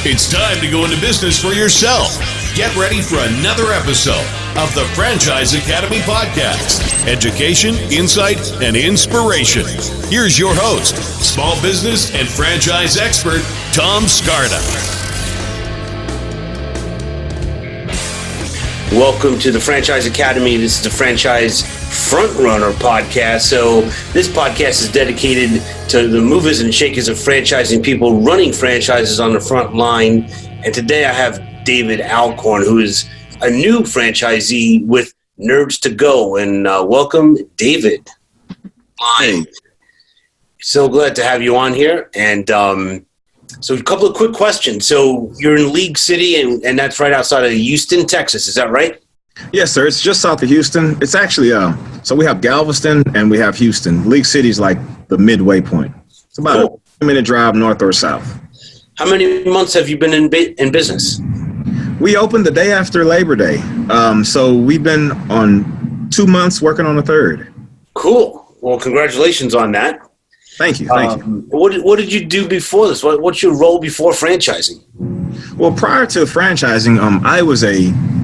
It's time to go into business for yourself. Get ready for another episode of the Franchise Academy Podcast. Education, insight, and inspiration. Here's your host, small business and franchise expert, Tom Scarda. Welcome to the Franchise Academy. This is the Franchise FrontRunner Podcast. So this podcast is dedicated to the movers and shakers of franchising, people running franchises on the front line. And today I have David Alcorn, who is a new franchisee with Nerds to Go. And welcome, David. Hi. So glad to have you on here. And so a couple of quick questions. So you're in League City, and that's right outside of Houston, Texas. Is that right? Yes, sir. It's just south of Houston. It's actually, so we have Galveston and we have Houston. League City is like the midway point. It's about a 2-minute drive north or south. How many months have you been in business? We opened the day after Labor Day. So we've been on 2 months working on the third. Cool. Well, congratulations on that. Thank you. Thank you. What did you do before this? What's your role before franchising? Well, prior to franchising,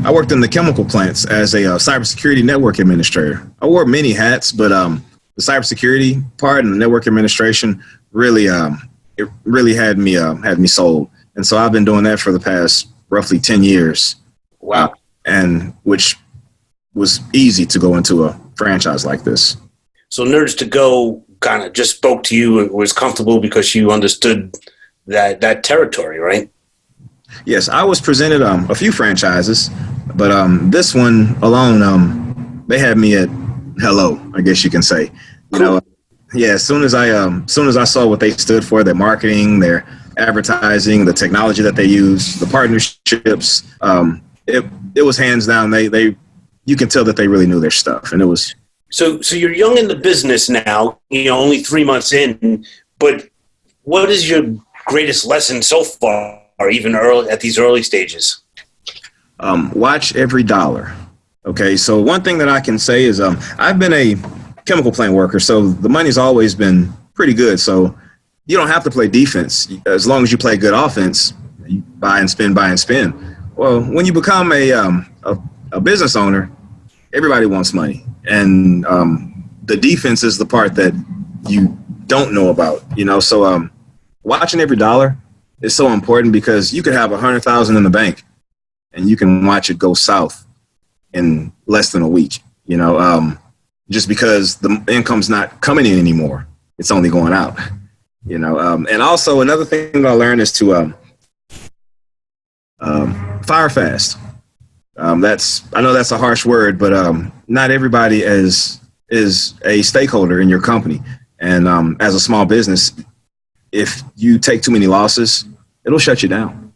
I worked in the chemical plants as a cybersecurity network administrator. I wore many hats, but the cybersecurity part and the network administration really had me sold. And so I've been doing that for the past roughly 10 years. Wow. And which was easy to go into a franchise like this. So Nerds to Go kind of just spoke to you and was comfortable because you understood that territory, right? Yes, I was presented a few franchises, but this one alone, they had me at hello, I guess you can say. You know, yeah. As soon as I saw what they stood for, their marketing, their advertising, the technology that they use, the partnerships, it was hands down. You can tell that they really knew their stuff, and it was. So you're young in the business now. Only 3 months in, but what is your greatest lesson so far? Or even early at these early stages? Watch every dollar. Okay, so one thing that I can say is I've been a chemical plant worker, so the money's always been pretty good. So you don't have to play defense as long as you play good offense. You buy and spend, buy and spend. Well, when you become a business owner, everybody wants money, and the defense is the part that you don't know about. So watching every dollar is so important because you could have 100,000 in the bank and you can watch it go south in less than a week, just because the income's not coming in anymore. It's only going out, and also another thing that I learned is to fire fast. I know that's a harsh word, but not everybody is a stakeholder in your company. And as a small business, if you take too many losses, it'll shut you down.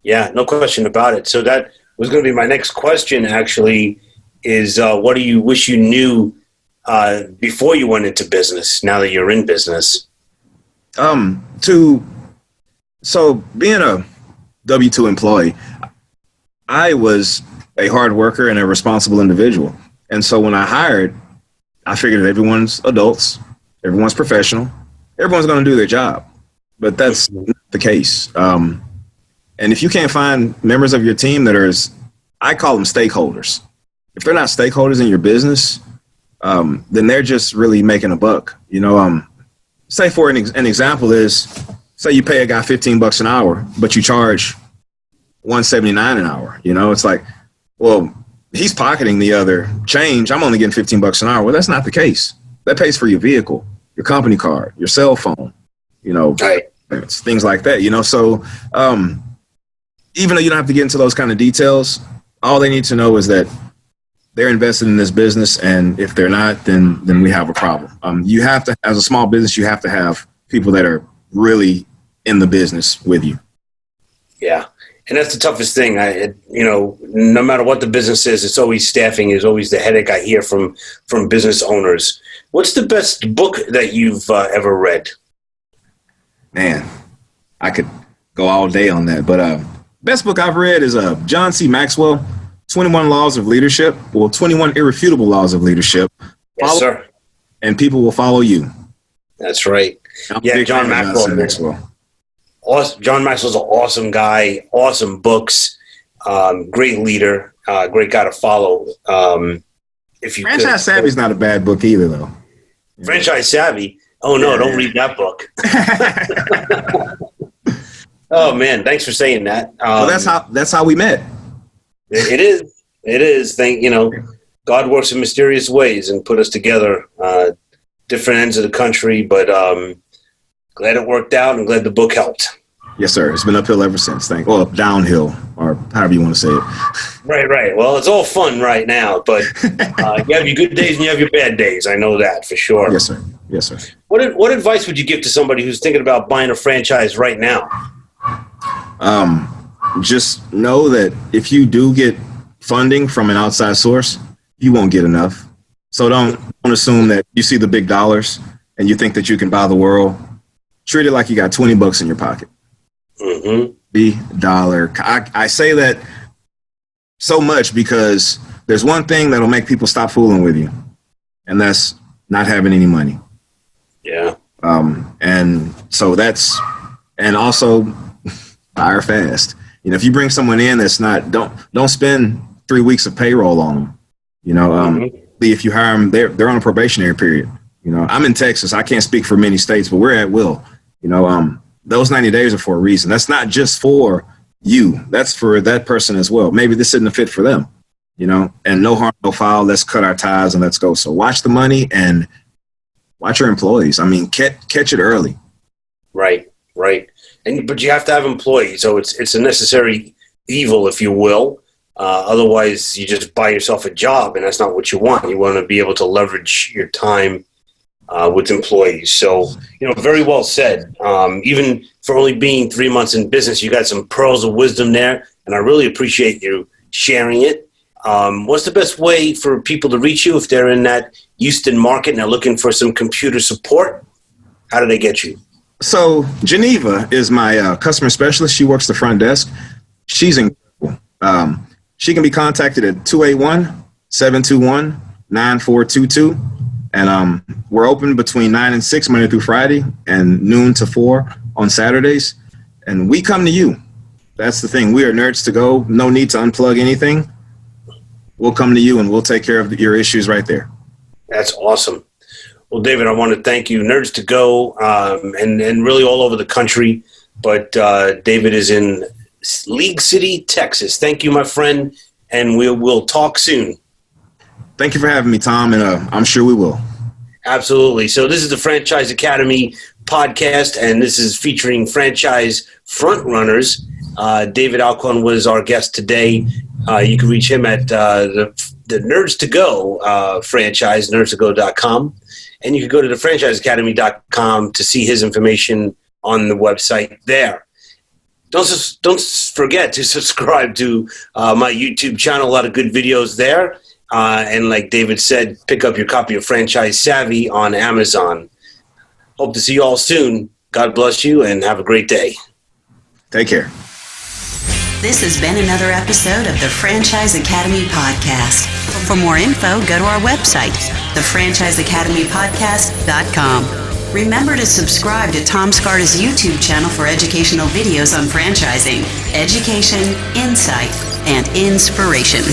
Yeah, no question about it. So that was going to be my next question, actually, is what do you wish you knew before you went into business, now that you're in business? So being a W-2 employee, I was a hard worker and a responsible individual. And so when I hired, I figured everyone's adults, everyone's professional, everyone's going to do their job, but that's not the case. And if you can't find members of your team that are, I call them stakeholders. If they're not stakeholders in your business, then they're just really making a buck. Say for an example is, say you pay a guy $15 an hour, but you charge $179 an hour. It's like, well, he's pocketing the other change. I'm only getting $15 an hour. Well, that's not the case. That pays for your vehicle, your company card, your cell phone, right. Things like that, So even though you don't have to get into those kind of details, all they need to know is that they're invested in this business. And if they're not, then we have a problem. You have to, as a small business, you have to have people that are really in the business with you. Yeah. And that's the toughest thing. No matter what the business is, it's always staffing is always the headache I hear from business owners. What's the best book that you've ever read? Man, I could go all day on that. But best book I've read is John C. Maxwell, 21 Laws of Leadership. Well, 21 Irrefutable Laws of Leadership. Yes, sir. And people will follow you. That's right. Yeah, John Maxwell. awesome. John Maxwell's an awesome guy, awesome books, great leader, great guy to follow. If you Franchise Savvy is not a bad book either, though. Franchise Savvy. Oh no, don't read that book. Oh man, thanks for saying that. Well, that's how we met. It is. God works in mysterious ways and put us together, different ends of the country, but glad it worked out and glad the book helped. Yes, sir. It's been uphill ever since. Downhill, or however you want to say it. Right. Well, it's all fun right now, but you have your good days and you have your bad days. I know that for sure. Yes, sir. What advice would you give to somebody who's thinking about buying a franchise right now? Just know that if you do get funding from an outside source, you won't get enough. So don't assume that you see the big dollars and you think that you can buy the world. Treat it like you got $20 in your pocket. Mm-hmm. The dollar. I say that so much because there's one thing that'll make people stop fooling with you, and that's not having any money. Yeah. And so and also hire fast. If you bring someone in that's not, don't spend 3 weeks of payroll on them. If you hire them, they're on a probationary period. I'm in Texas. I can't speak for many states, but we're at will. Those 90 days are for a reason. That's not just for you. That's for that person as well. Maybe this isn't a fit for them, and no harm, no foul. Let's cut our ties and let's go. So watch the money and watch your employees. Catch it early. Right. But you have to have employees. So it's a necessary evil, if you will. Otherwise, you just buy yourself a job, and that's not what you want. You want to be able to leverage your time with employees. So, very well said. Even for only being 3 months in business, you got some pearls of wisdom there, and I really appreciate you sharing it. What's the best way for people to reach you if they're in that Houston market and they're looking for some computer support? How do they get you? So Geneva is my customer specialist. She works the front desk. She's incredible. She can be contacted at 281-721-9422. And we're open between 9 and 6 Monday through Friday and noon to 4 on Saturdays. And we come to you. That's the thing. We are nerds to go. No need to unplug anything. We'll come to you and we'll take care of your issues right there. That's awesome. Well, David, I want to thank you. Nerds to Go and really all over the country. But David is in League City, Texas. Thank you, my friend. And we'll talk soon. Thank you for having me, Tom, and I'm sure we will. Absolutely. So this is the Franchise Academy podcast, and this is featuring franchise front runners. David Alcorn was our guest today. You can reach him at the Nerds to Go franchise, nerdstogo.com. And you can go to thefranchiseacademy.com to see his information on the website there. Don't forget to subscribe to my YouTube channel. A lot of good videos there. And like David said, pick up your copy of Franchise Savvy on Amazon. Hope to see you all soon. God bless you and have a great day. Take care. This has been another episode of the Franchise Academy Podcast. For more info, go to our website, thefranchiseacademypodcast.com. Remember to subscribe to Tom Scarda's YouTube channel for educational videos on franchising, education, insight, and inspiration.